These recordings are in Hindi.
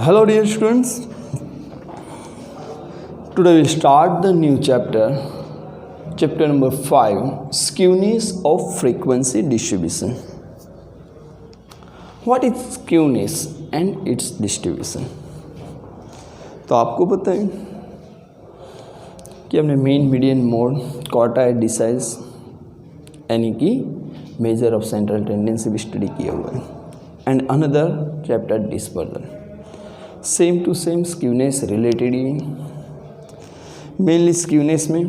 Hello dear students, today we start the new chapter number 5, skewness of frequency distribution. What is skewness and its distribution? तो आपको पता है कि हमने mean median mode quartile deciles यानी कि मेजर ऑफ सेंट्रल टेंडेंसी भी स्टडी किया हुआ है and another chapter dispersion. Same to same skewness related ही मेनली स्क्यूनेस में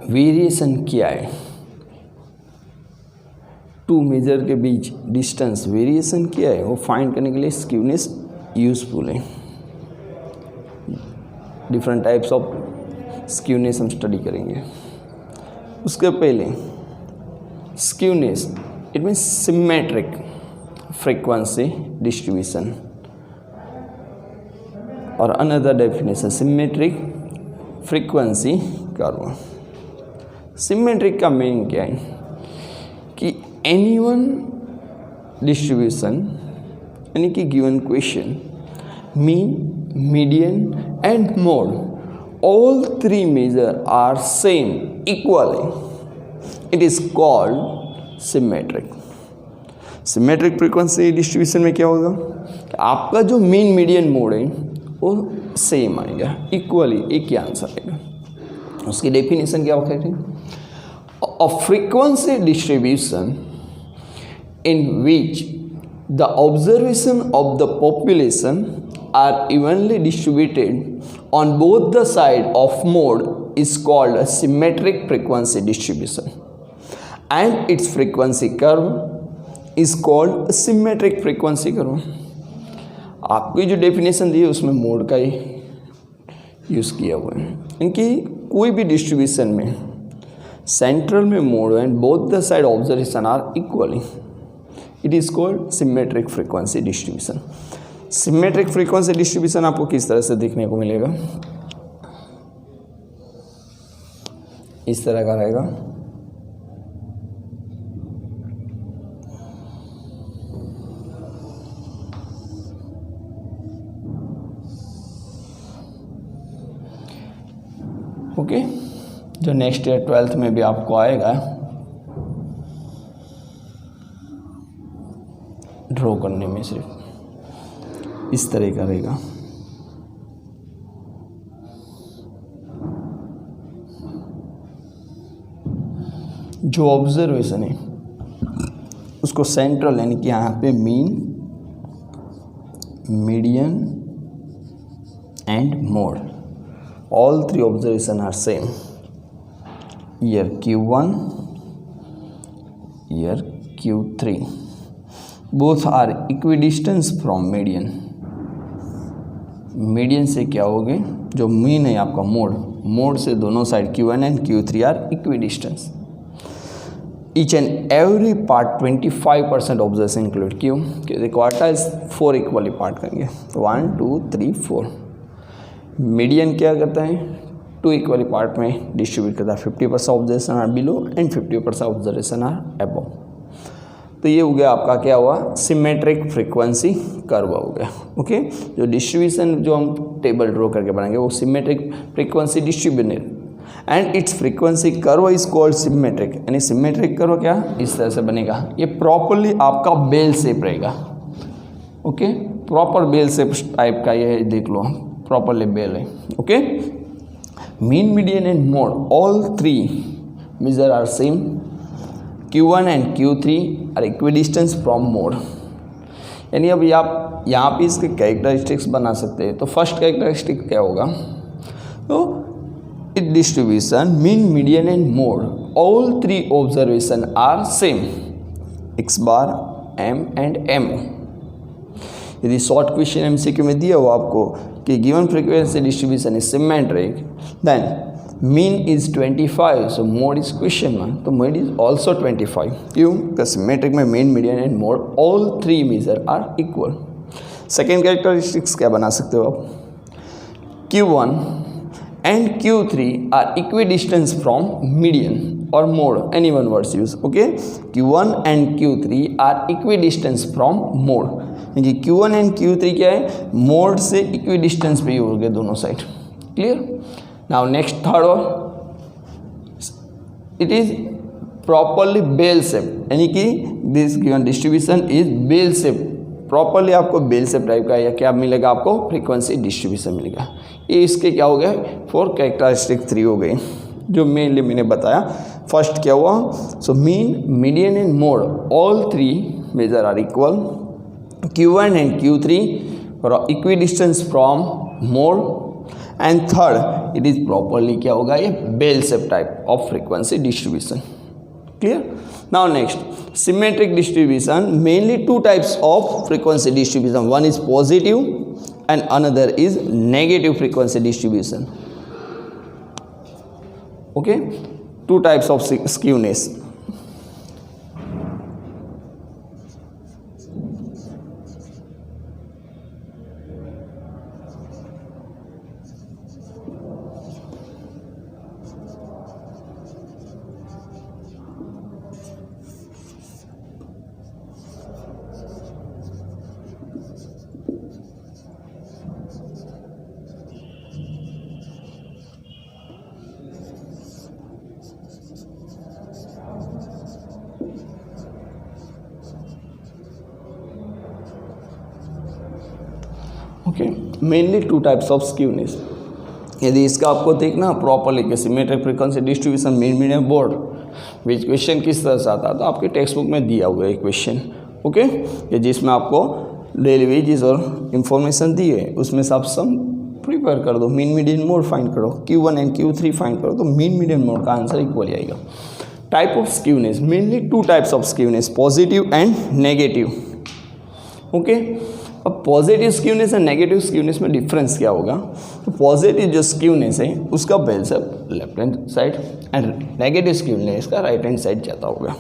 वेरिएशन क्या है, टू मेजर के बीच डिस्टेंस वेरिएशन क्या है वो फाइंड करने के लिए स्क्यूनेस यूजफुल है. डिफरेंट टाइप्स ऑफ स्क्यूनेस हम स्टडी करेंगे. उसके पहले skewness it means symmetric frequency distribution और another definition symmetric frequency curve. Symmetric का मीनिंग क्या है कि एनी वन डिस्ट्रीब्यूशन यानी कि given question mean median and mode all three measures are same equally, it is called symmetric. Symmetric frequency distribution में क्या होगा, आपका जो मीन मीडियन मोड है वो सेम आएगा, इक्वली एक ही आंसर आएगा. उसकी डेफिनेशन क्या होगा, a frequency distribution in which the observation of the population are evenly distributed on both the side of mode is called a symmetric frequency distribution and its frequency curve is called a symmetric frequency curve. आपकी जो डेफिनेशन दी है उसमें मोड का ही यूज़ किया हुआ है. इनकी कोई भी डिस्ट्रीब्यूशन में सेंट्रल में mode and both the side observation are equally, it is called symmetric frequency distribution. Symmetric frequency distribution आपको किस तरह से देखने को मिलेगा, इस तरह का रहेगा. ओके, जो नेक्स्ट ईयर 12th में भी आपको आएगा ड्रॉ करने में सिर्फ इस तरह का रहेगा. जो ऑब्जर्वेशन है उसको सेंट्रल यानी कि यहाँ पे mean median and mode all three observation are same. Year Q1 year Q3 both are equidistance from median. Median से क्या हो गए, जो मीन है आपका मोड से दोनों side Q1 and Q3 are equidistance. Each and every part 25% observation include. क्यों, क्योंकि क्वार्टाइल्स 4 इक्वली पार्ट करेंगे, 1 2 3 4. मीडियन क्या करता है, 2 इक्वली पार्ट में डिस्ट्रीब्यूट करता है. 50% observation are below and 50% observation are above. तो ये हो गया आपका क्या हुआ, सिमेट्रिक फ्रीक्वेंसी कर्व हो गया. ओके, जो डिस्ट्रीब्यूशन जो हम टेबल ड्रॉ करके बनाएंगे वो symmetric frequency distribution and its frequency curve is called symmetric. यानी सिमेट्रिक कर्व क्या इस तरह से बनेगा, ये प्रॉपरली आपका बेल शेप रहेगा. Okay, proper bell shape type का ये देख लो, प्रॉपरली बेल है. Okay, mean median and mode all three measure are same. Q1 and Q3 are equidistance from mode. यानी अब आप यहाँ पे इसके कैरेक्टरिस्टिक्स बना सकते हैं. तो फर्स्ट कैरेक्टरिस्टिक क्या होगा, तो it distribution mean median and mode all three observation are same x bar m and m. यदि शॉर्ट क्वेश्चन MCQ में दिया हो आपको कि given frequency distribution is symmetric then mean is 25, so mode is question one, तो मोड इज ऑल्सो 25. क्यों, तो सिमेट्रिक में mean median and mode all three measure are equal. Second characteristics क्या बना सकते हो आप, Q1 and Q3 are equidistance from median or mode, any one words use. Okay, Q1 and Q3 are equidistant from mode. यानी कि Q1 एंड Q3 क्या है, मोड से इक्वी डिस्टेंस पे ही हो गए दोनों side. Clear. Now next third one, it is properly bell shape, यानी कि this given distribution is bell shape. Properly आपको बेल शेप टाइप का या क्या मिलेगा, आपको फ्रीक्वेंसी डिस्ट्रीब्यूशन मिलेगा। ये इसके क्या हो गए, 4 कैरेक्टरिस्टिक 3 हो गए जो मेनली मैंने बताया। फर्स्ट क्या हुआ, so mean, median and mode all 3 measure are equal, Q1 and Q3 और equidistance from mode, and third it is properly क्या होगा, ये bell shape type of frequency distribution. Clear? Now next, symmetric distribution, mainly 2 types of frequency distribution. One is positive and another is negative frequency distribution. Okay, 2 types of skewness. Okay, mainly 2 types of skewness. यदि इसका आपको देखना प्रॉपरली कि symmetric frequency distribution mean median board which question किस तरह से आता है, तो आपके टेक्स्ट बुक में दिया हुआ है क्वेश्चन। ओके, ये जिसमें आपको डेली वेजेस और इंफॉर्मेशन दी है, उसमें से आप सम प्रिपेयर कर दो, मीन मीडियन मोड फाइंड करो, Q1 एंड Q3 फाइंड करो, तो मीन मीडियन मोड का आंसर इक्वल आएगा। Type of skewness, mainly 2 types of skewness, positive and negative. Okay, अब पॉजिटिव स्क्यूनेस और नेगेटिव स्क्यूनेस में डिफरेंस क्या होगा, तो पॉजिटिव जो स्क्यूनेस है उसका bell shape left hand side and negative skewness का राइट हैंड साइड ज़्यादा होगा।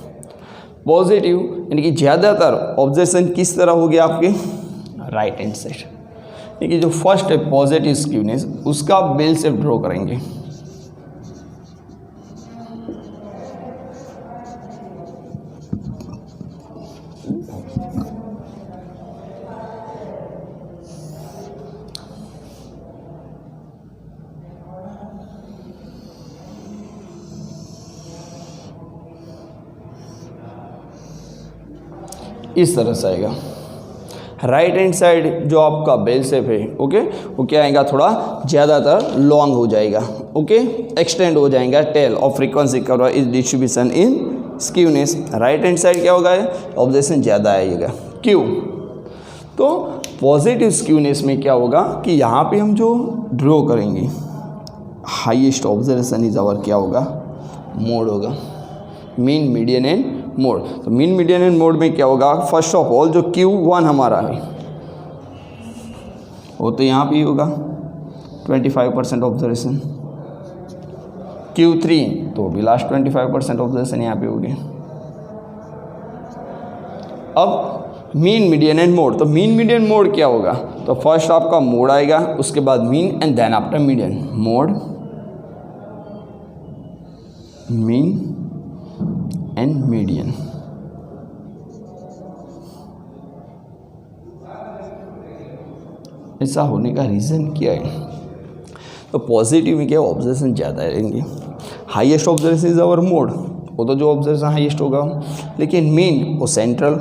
पॉजिटिव यानी कि ज़्यादातर ऑब्जर्वेशन किस तरह हो गया आपके राइट हैंड साइड, यानी कि जो फर्स्ट है पॉजिटिव स्क्यूनेस उसका बेल शेप ड्रॉ करेंगे। इस तरह से आएगा। राइट हैंड साइड जो आपका बेल शेप है, ओके, वो क्या आएगा, थोड़ा ज़्यादातर लॉन्ग हो जाएगा, ओके, एक्सटेंड हो जाएगा tail of frequency curve is distribution in skewness. Right hand side क्या होगा, ऑब्जर्वेशन ज़्यादा आएगा। क्यों, तो पॉजिटिव स्क्यूनेस में क्या होगा कि यहाँ पे हम जो ड्रॉ करेंगे हाईएस्ट ऑब्जर्वेशन इज आवर क्या होगा, मोड होगा, मीन मीडियन एंड मोड। तो मीन मीडियन एंड मोड में क्या होगा, फर्स्ट ऑफ ऑल जो Q1 हमारा है वो तो यहाँ पे ही होगा 25% ऑब्जर्वेशन, Q3 तो भी लास्ट 25% ऑब्जर्वेशन यहाँ पे हो गया। अब मीन मीडियन एंड मोड, तो मीन मीडियन मोड क्या होगा, तो फर्स्ट आपका मोड आएगा, उसके बाद mean and then after median, mode mean and median. ऐसा होने का रीज़न क्या है, तो पॉजिटिव में क्या ऑब्जर्वेशन ज़्यादा रहेंगे, highest observation is our mode, वो तो जो ऑब्जर्वेशन हाईएस्ट होगा, लेकिन मीन वो सेंट्रल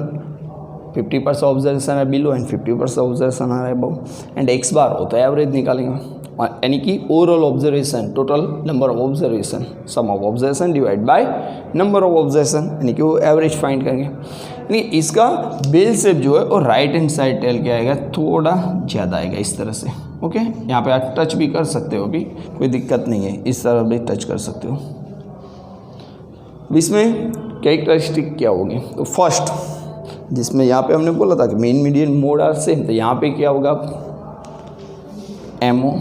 50% ऑब्जर्वेशन है बिलो एंड 50% ऑब्जर्वेशन आ रहा है अबव, एंड एक्स बार वो तो एवरेज निकालेंगे, यानी कि overall observation total number of observation, sum of observation divide by number of observation, यानी कि वो एवरेज फाइंड करेंगे। यानी इसका बेल शेप जो है और राइट हैंड साइड टेल क्या आएगा, थोड़ा ज़्यादा आएगा इस तरह से। ओके, यहाँ पे आप टच भी कर सकते हो, भी कोई दिक्कत नहीं है, इस तरह भी टच कर सकते हो। इसमें कैरेक्टरिस्टिक क्या होगी, तो फर्स्ट जिसमें यहाँ पे हमने बोला था कि mean median mode are same, तो यहाँ पे क्या होगा, MO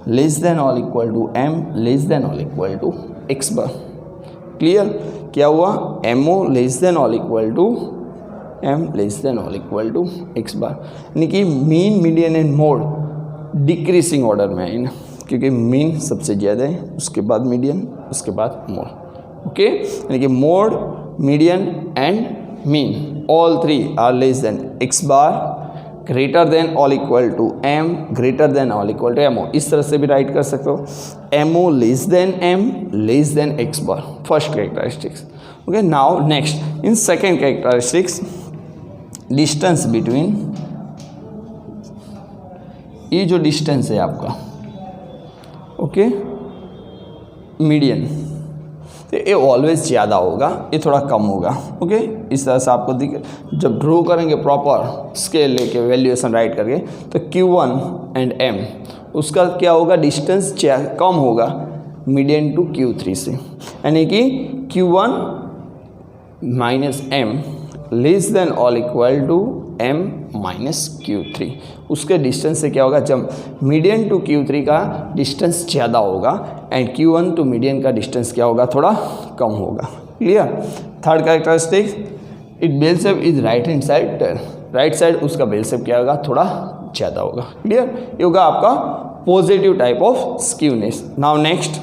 less than or equal to M less than or equal to X bar. Clear, क्या हुआ, MO less than or equal to M less than or equal to X bar, यानी कि mean median and mode decreasing order में है ना, क्योंकि मीन सबसे ज़्यादा है, उसके बाद मीडियन, उसके बाद मोड। ओके, यानी कि mode, median and mean all 3 are less than X bar greater than or equal to M, greater than or equal to MO, इस तरह से भी राइट कर सकते हो। MO less than M, less than X bar, first characteristics. Okay, now next in second characteristics, distance between, ये जो डिस्टेंस है आपका, ओके, मीडियन, ये ऑलवेज ज़्यादा होगा, ये थोड़ा कम होगा। ओके, इस तरह से आपको दिख, जब ड्रॉ करेंगे प्रॉपर स्केल लेके वैल्यूएशन राइट करके, तो Q1 एंड M उसका क्या होगा, डिस्टेंस कम होगा मीडियन टू Q3 से, यानी कि Q1 minus M less than or equal to M minus Q3, उसके डिस्टेंस से क्या होगा, जब मीडियन टू Q3 का डिस्टेंस ज़्यादा होगा एंड Q1 टू मीडियन का डिस्टेंस क्या होगा, थोड़ा कम होगा। Clear. Third characteristics, it bell shape is right hand side, right side उसका बेल शेप क्या होगा, थोड़ा ज़्यादा होगा। क्लियर, ये होगा आपका positive type of skewness. Now next,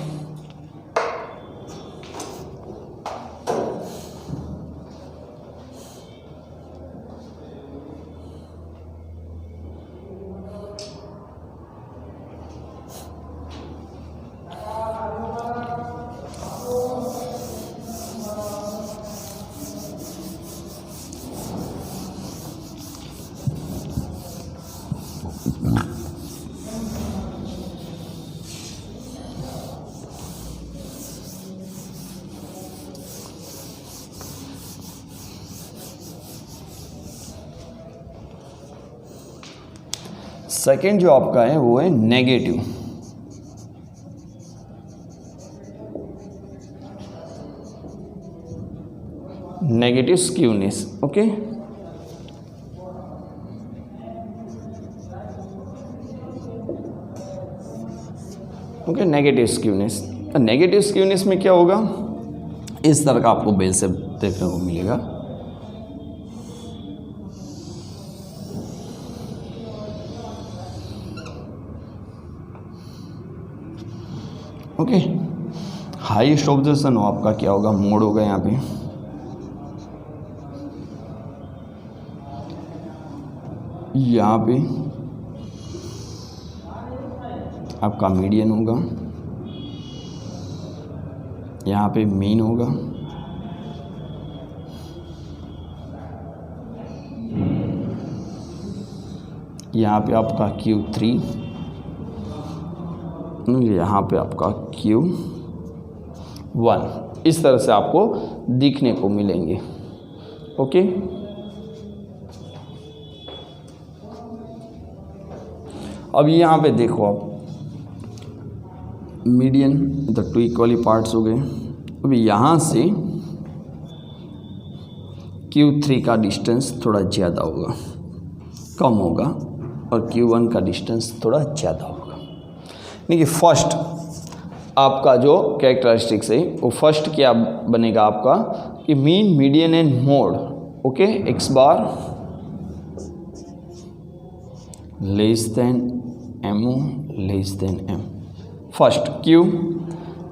second जो आपका है वो है negative. Negative skewness. Okay, okay, negative skewness. Negative skewness में क्या होगा, इस तरह का आपको बेल शेप देखने को मिलेगा। ओके, हाईएस्ट ऑब्जर्वेशन आपका क्या होगा, मोड होगा यहाँ पे, यहाँ पे आपका मीडियन होगा, यहाँ पे मीन होगा, यहाँ पे आपका Q3, यहाँ पे आपका Q1, इस तरह से आपको दिखने को मिलेंगे। ओके, अब यहाँ पे देखो आप, मीडियन तो टू इक्वली पार्ट्स हो गए। अभी यहाँ से Q3 का डिस्टेंस थोड़ा ज़्यादा होगा, कम होगा, और Q1 का डिस्टेंस थोड़ा ज़्यादा होगा। यानी कि फर्स्ट आपका जो कैरेक्टरिस्टिक्स है वो फर्स्ट क्या बनेगा आपका, कि mean, median and mode. Okay, X bar less than MO, less than M. First Q,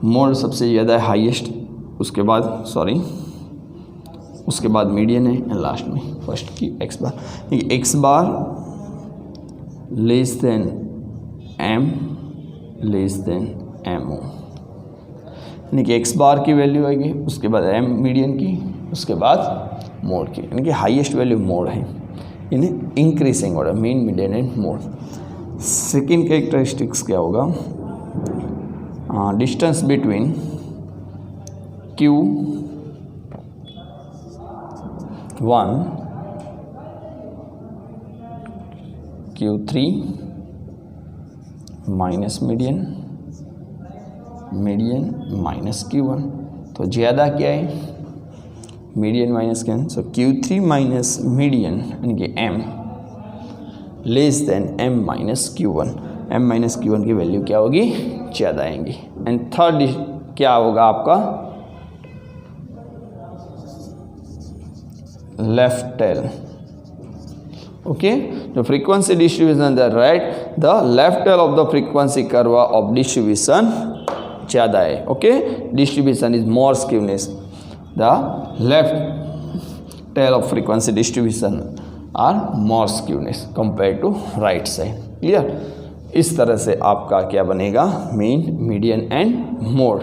mode सबसे ज़्यादा है, हाईएस्ट, उसके बाद उसके बाद मीडियन है, एंड लास्ट में first Q X bar. X bar less than M, less than MO, यानी कि एक्स बार की वैल्यू आएगी, उसके बाद एम मीडियन की, उसके बाद मोड की, यानी कि हाईएस्ट वैल्यू मोड है, यानी increasing order, mean, median and mode. Second characteristics क्या होगा, distance between Q1, Q3 minus median, median minus Q1, तो ज़्यादा क्या है, मीडियन माइनस क्या है, सो Q3 माइनस मीडियन यानी कि M less then M minus Q1, M minus Q1 की वैल्यू क्या होगी, ज़्यादा आएंगी। एंड थर्ड क्या होगा आपका, left tail. Okay, the frequency distribution the right, the left tail of the frequency curve of distribution ज़्यादा है। Okay, distribution is more skewness, the left tail of frequency distribution are more skewness compare to right side. Clear? इस तरह से आपका क्या बनेगा, mean, median and mode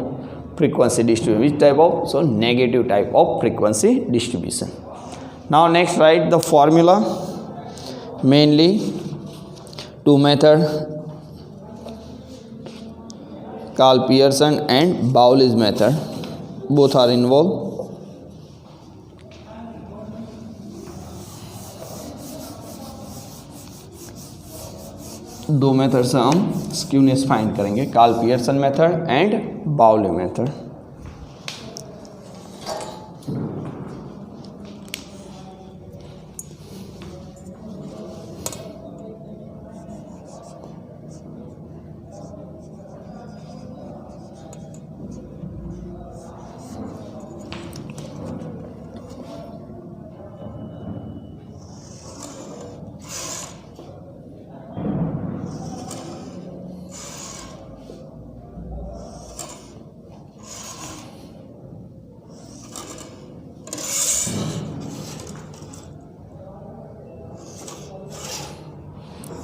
frequency distribution, which type of, so negative type of frequency distribution. Now next write the formula, mainly two method, Carl Pearson and Bowley's method, both are involved. दो मेथड से हम स्क्यूनेस फाइंड करेंगे, कार्ल पियर्सन मेथड एंड बाउली मेथड।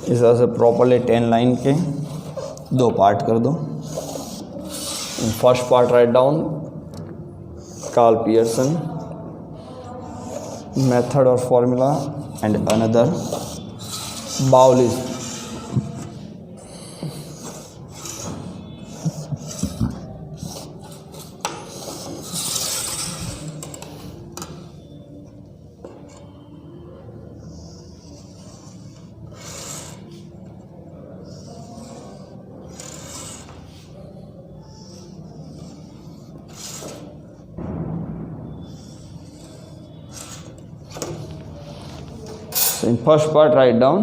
इस तरह से प्रॉपरली 10 लाइन के दो पार्ट कर दो। First part write down Karl Pearson method और formula and another Bowley. So in first part write down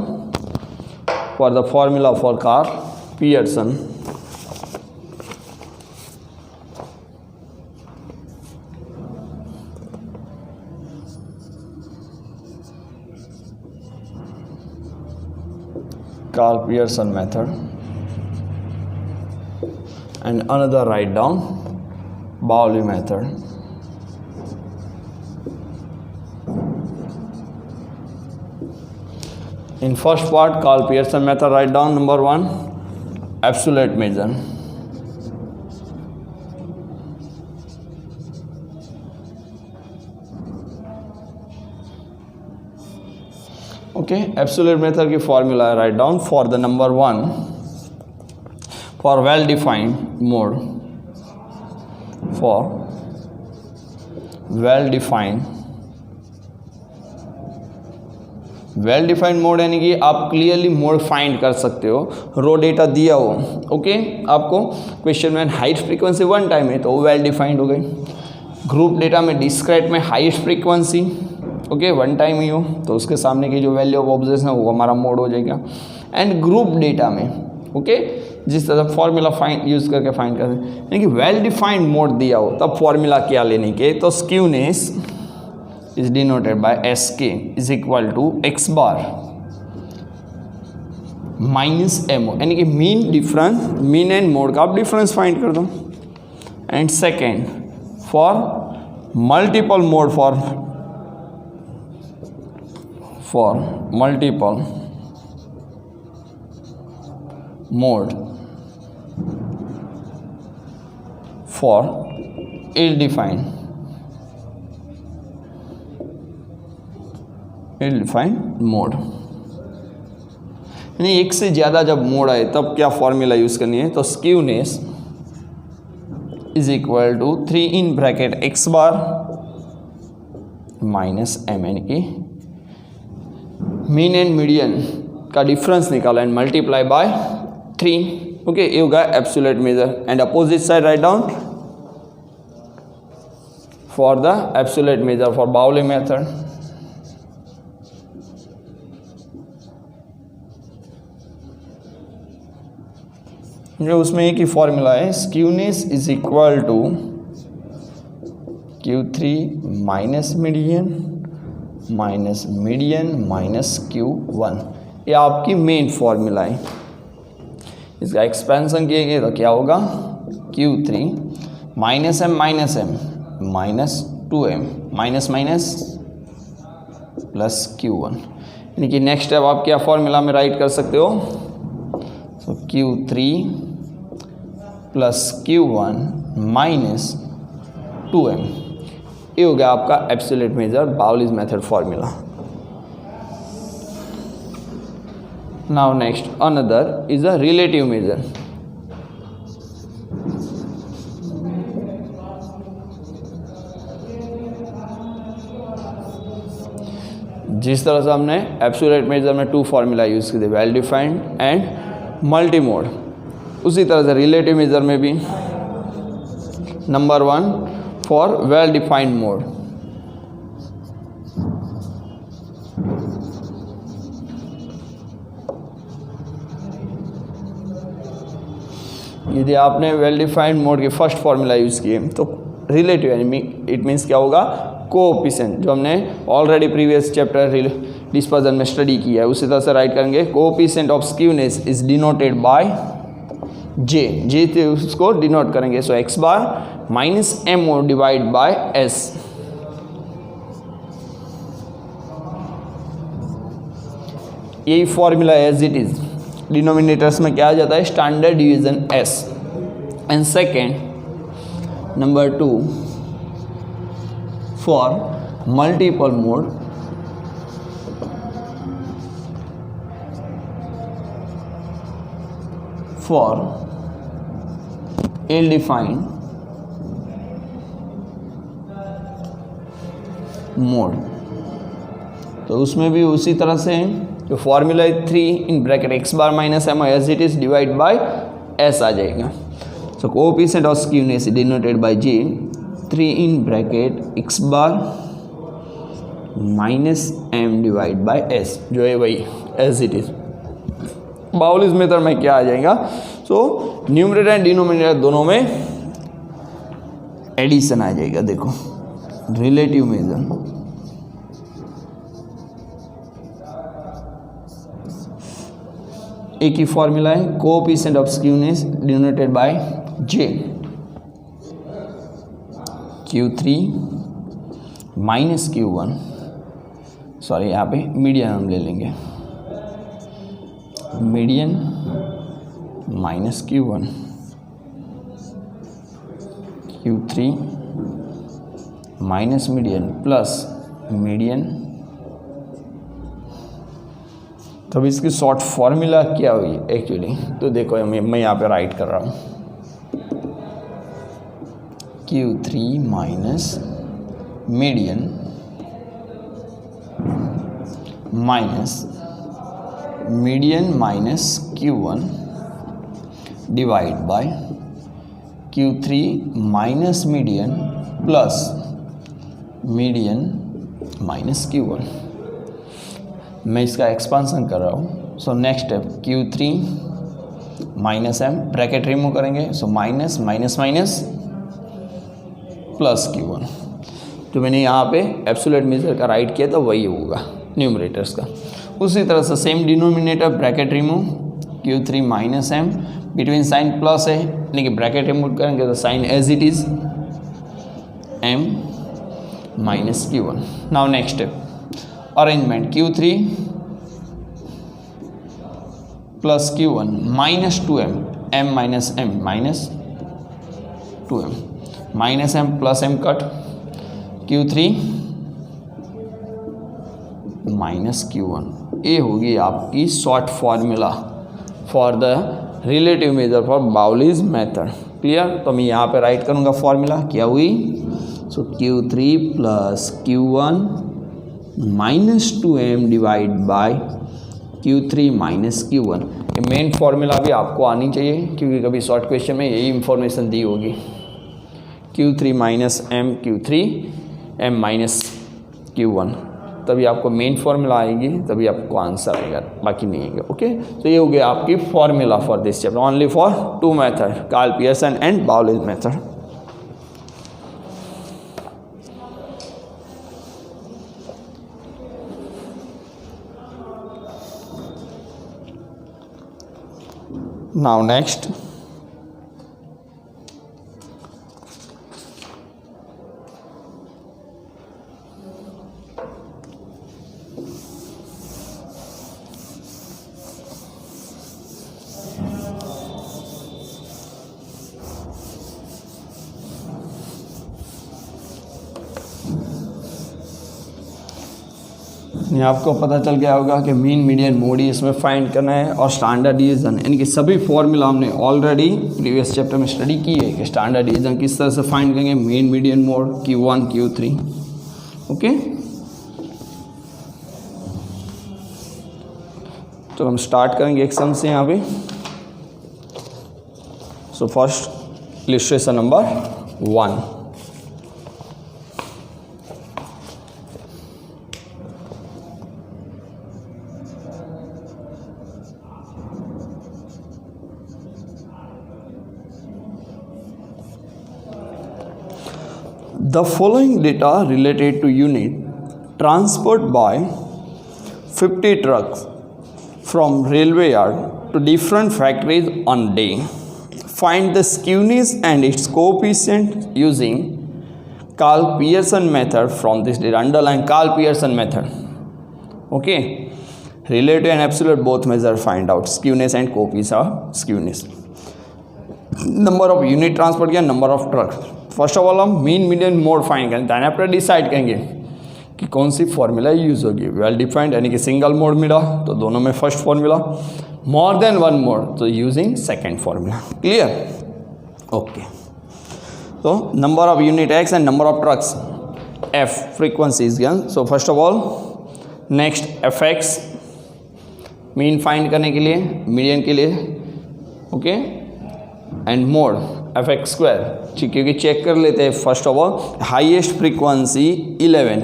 for the formula for Carl Pearson. Carl Pearson method, and another write down Bowley method. In first part, Carl Pearson method, write down number 1, absolute measure. Okay, absolute method की formula write down for the number 1 for well-defined mode, for well-defined mode यानी कि आप क्लियरली मोड फाइंड कर सकते हो, रो डेटा दिया हो। ओके, आपको क्वेश्चन में हाइस्ट फ्रीक्वेंसी 1 टाइम है तो वो वेल डिफाइंड हो गई। ग्रुप डेटा में डिस्क्राइट में हाइस्ट फ्रीक्वेंसी ओके 1 टाइम ही हो तो उसके सामने की जो वैल्यू ऑफ ऑब्जर्वेशन है वो हमारा मोड हो जाएगा। एंड ग्रुप डेटा में ओके जिस तरह फॉर्मूला फाइंड यूज करके फाइंड करते हैं यानी कि वेल डिफाइंड मोड दिया हो तब फॉर्मूला क्या लेने के, तो skewness is denoted by sk is equal to x bar minus mo, यानी कि mean difference, mean and mode का आप डिफरेंस फाइंड कर दो। And second for multiple mode, for multiple mode for ill defined mode, यानी एक से ज़्यादा जब मोड आए तब क्या फॉर्मूला यूज़ करनी है, तो skewness is equal to 3 in bracket X bar minus M N की मीन एंड मीडियन का डिफरेंस निकाला एंड मल्टीप्लाई बाय 3। ओके, ये होगा absolute measure. And opposite side write down for the absolute measure for Bowley method. जो उसमें एक ही फॉर्मूला है, skewness is equal to Q3 minus median minus Q1, ये आपकी मेन फॉर्मूला है। इसका एक्सपेंशन किए तो क्या होगा, Q3 minus M minus 2m minus plus Q1, यानी कि नेक्स्ट स्टेप आप क्या फॉर्मूला में राइट कर सकते हो, सो Q3 plus Q1 minus 2m, ये हो गया आपका absolute major बाउलिस method formula. Now next another is a relative major. जिस तरह से हमने एब्सोल्यूट मेजर में 2 फार्मूला यूज़ किए थे, well defined and multi mode, उसी तरह से रिलेटिव मेजर में भी number 1 for well defined mode, यदि आपने वेल डिफाइंड मोड के फर्स्ट फार्मूला यूज़ किए तो रिलेटिव यानी इट मीन्स क्या होगा, कोएफिशिएंट, जो हमने ऑलरेडी प्रीवियस चैप्टर डिस्पर्जन में स्टडी किया है उसी तरह से राइट करेंगे। Coefficient of skewness is denoted by J थे उसको डिनोट करेंगे, so X bar minus M O divide by S. यही formula as it is denominators में क्या आ जाता है, standard division S. And second number 2 for multiple mode, for ill defined mode, तो उसमें भी उसी तरह से जो फॉर्मूला है 3 in bracket X bar minus M as it is divide by S आ जाएगा। So coefficient of skewness denoted by J, 3 in bracket X bar minus M divide by S, जो है वही as it is. Bowley's method में क्या आ जाएगा, सो न्यूमरेटर एंड डिनोमिनेटर दोनों में एडिशन आ जाएगा। देखो रिलेटिव मेजर, एक ही फॉर्मूला है, coefficient of skewness denoted by J, Q3 minus Q1, sorry यहाँ पे मीडियन हम ले लेंगे, median minus Q1, Q3 minus median plus median. तो इसकी शॉर्ट फॉर्मूला क्या हुई एक्चुअली, तो देखो मैं यहाँ पे राइट कर रहा हूँ, Q3 minus median minus median minus Q1 divide by Q3 minus median plus median minus Q1। मैं इसका एक्सपांसन कर रहा हूँ। So next step Q3 minus M, bracket remove करेंगे, so minus minus minus plus Q1। जो मैंने यहाँ पे एब्सोल्यूट मेजर का राइट किया था वही होगा न्यूमरेटर्स का। उसी तरह से same denominator bracket remove, Q3 minus M, between sign plus है यानी कि ब्रैकेट रिमूव करेंगे तो sign as it is m minus Q1। Now next step arrangement, Q3 plus Q1 minus 2m, m minus m minus 2m, minus m plus m cut, Q3 minus Q1। ये होगी आपकी short formula for the relative measure for Bowley's method. Clear? तो मैं यहाँ पे राइट करूँगा फॉर्मूला, क्या हुई, सो Q3 plus Q1 minus 2m divide by Q3 minus Q1। ये मेन फॉर्मूला भी आपको आनी चाहिए क्योंकि कभी शॉर्ट क्वेश्चन में यही इंफॉर्मेशन दी होगी, Q3 minus m, Q3 m minus Q1, तभी आपको मेन फॉर्मूला आएगी, तभी आपको आंसर आएगा, बाकी नहीं आएगा। ओके, तो ये हो गया आपकी formula for this chapter, only for 2 method, Karl Pearson and Bowley's method. Now next, ये आपको पता चल गया होगा कि मीन मीडियन मोड ही इसमें फाइंड करना है और स्टैंडर्ड डिवीजन, यानी कि सभी फॉर्मूला हमने ऑलरेडी प्रीवियस चैप्टर में स्टडी की है कि स्टैंडर्ड डिवीजन किस तरह से फाइंड करेंगे, mean median mode Q1 Q3। Okay, तो हम स्टार्ट करेंगे एक सम से यहाँ पे। So first illustration number 1। The following data related to unit transport by 50 trucks from railway yard to different factories on day. Find the skewness and its coefficient using Carl Pearson method from this data. Underline Carl Pearson method. Okay, relative and absolute both measure find out skewness and coefficient of skewness. Number of unit transport किया, number of truck. First of all हम मीन मीडियन मोड फाइंड करें, दैन आफ्टर डिसाइड करेंगे कि कौन सी फॉर्मूला यूज़ होगी। वेल डिफाइंड यानी कि सिंगल मोड मिला तो दोनों में first formula, more than one mode तो using second formula. Clear? Okay, तो number of unit X and number of trucks F frequency is given. So first of all next F x mean find करने के लिए, मीडियन के लिए, okay, and mode F X square. ठीक, क्योंकि चेक कर लेते हैं first of all highest frequency 11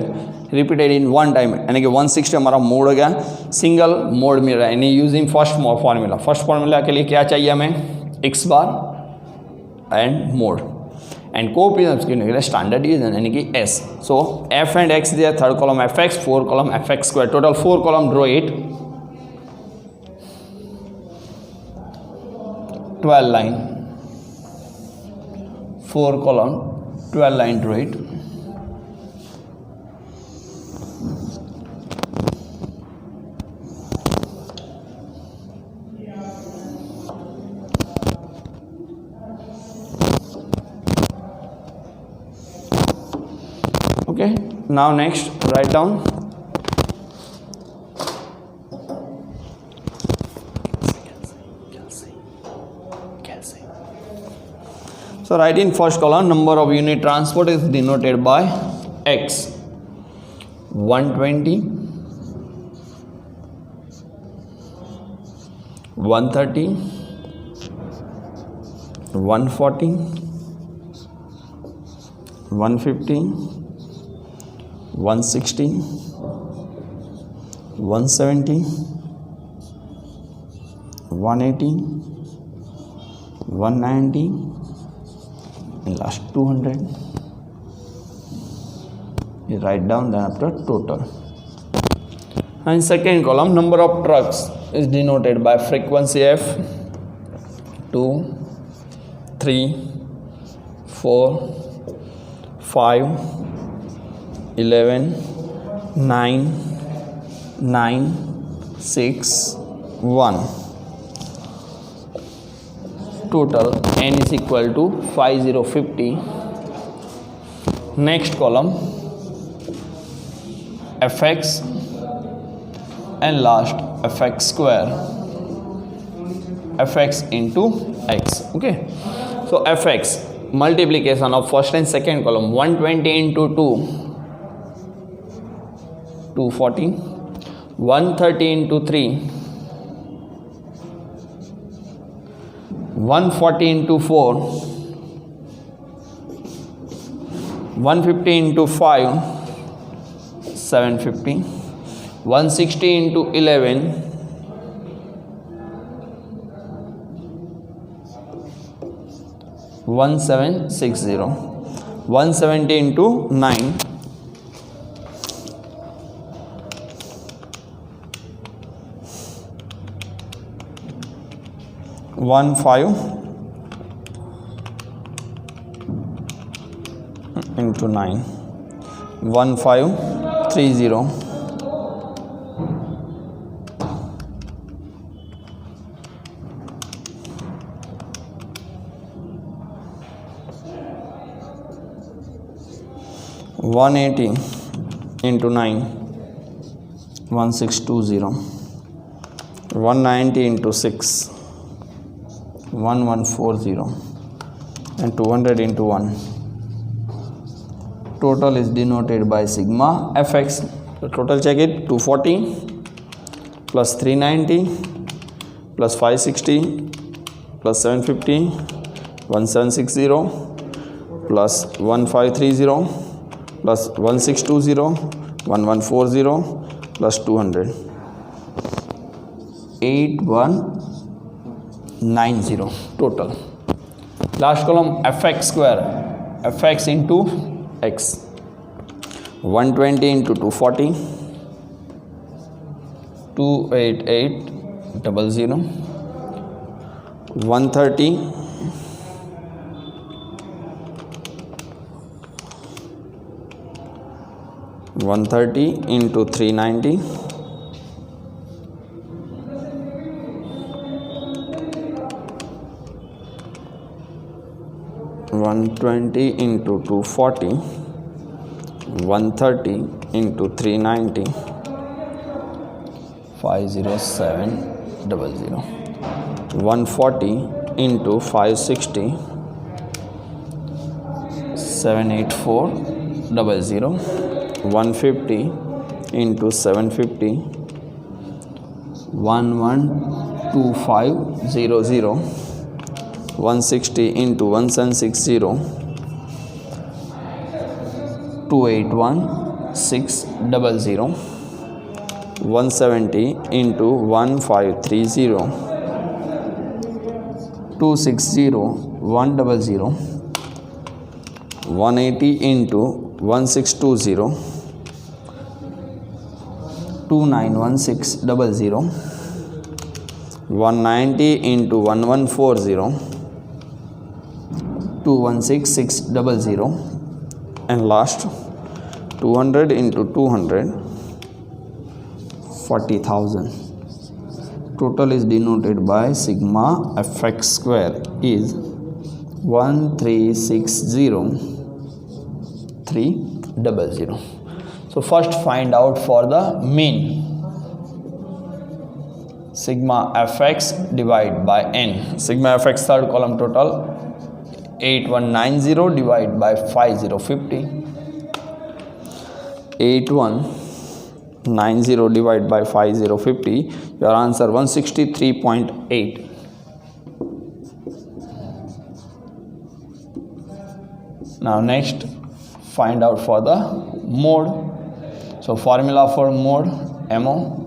repeated in one time, यानी कि 160 हमारा मोड हो गया, सिंगल मोड मिल रहा है, यानी using first formula. First formula के लिए क्या चाहिए हमें, X bar and mode and coefficient standard division यानी कि S. So F and X दिया, third column F X, four column F X square, total 4 column draw it, 12 line, 4 column 12 line draw it. Okay, now next write down so write in first column number of unit transport is denoted by X, 120, 130, 140, 150, 160, 170, 180, 190 and last 200. You write down then after total. And second column number of trucks is denoted by frequency F, 2, 3, 4, 5, 11, 9, 9, 6, 1. Total n is equal to 5050. Next column fx and last fx square, fx into x. Okay, so fx multiplication of first and second column, 120 into 2, 240, 130 into 3, 140 into 4, 150 into 5, 750, 160 into 11, 1760, 170 into 9, 15 into 9, 1530, 180 into 9, 1620, 190 into 6, 1140, and 200 into 1. Total is denoted by sigma fx. So total check it, 240 plus 390 plus 560 plus 750, 1760 plus 1530 plus 1620, 1140 plus 200, 8190 total. Last column fx square, fx into x, 120 into 240, 28800, 130 into 390, 120 into 240, 130 into 390, 50700, 140 into 560, 78400, 150 into 750, 112500, 160 into 1760, 281600, 170 into 1530, 260 100, 180 into 1620, 291600, 190 into 1140, 216600, and last 200 into 200, 40,000. Total is denoted by sigma fx square is 1360300. So first find out for the mean. Sigma fx divided by n. Sigma fx third column total 8190 divided by 5050. 8190 divided by 5050. Your answer 163.8. Now next find out for the mode. So formula for mode MO.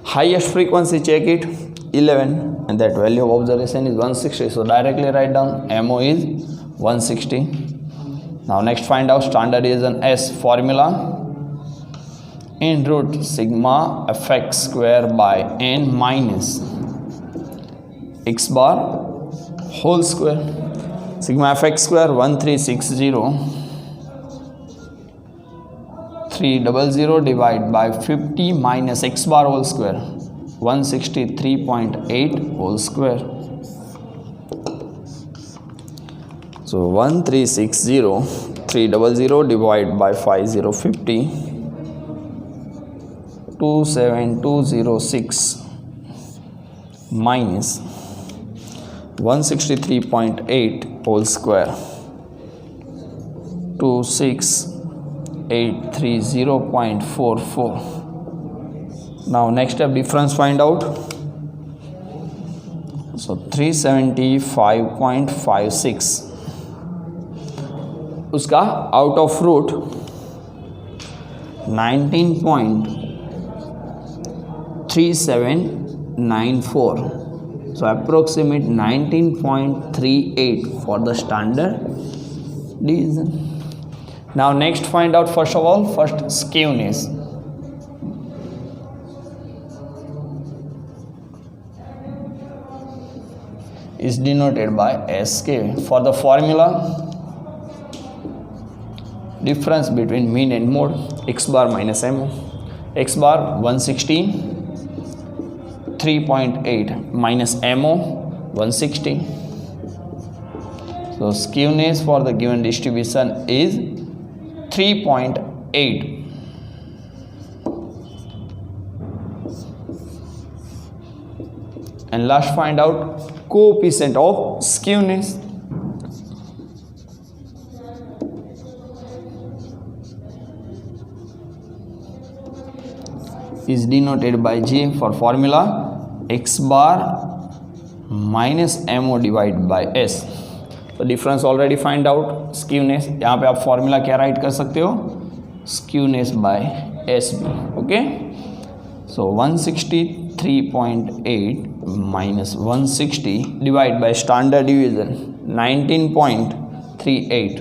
Highest frequency check it 11 and that value of observation is 160. So directly write down MO is 160. Now next find out standard deviation S formula. In root sigma fx square by n minus x bar whole square. Sigma fx square 1360 300 divided by 50 minus x bar whole square 163.8 whole square. So 1360 300 divided by 5050 27206 minus 163.8 whole square 26830.44. Now next step difference find out. So 375.56 उसका out of root 19.3794. So approximate 19.38 for the standard deviation. Now next find out first of all skewness. Is denoted by SK. For the formula, difference between mean and mode, x bar minus MO. X bar 163.8 minus MO 160. So skewness for the given distribution is 3.8. And last, find out coefficient of skewness. Is denoted by J for formula x bar minus MO divided by S. तो difference already find out. Skewness यहाँ पे आप फॉर्मूला क्या राइट कर सकते हो, skewness by S B. Okay, so 163.8 minus 160 divide by standard division 19.38.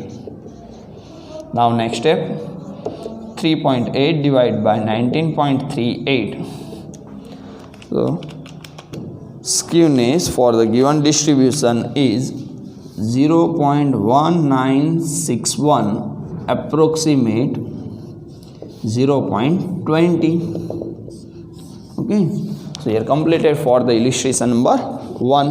Now next step, 3.8 divided by 19.38. So skewness for the given distribution is 0.1961 approximate 0.20. Okay, so here completed for the illustration number 1.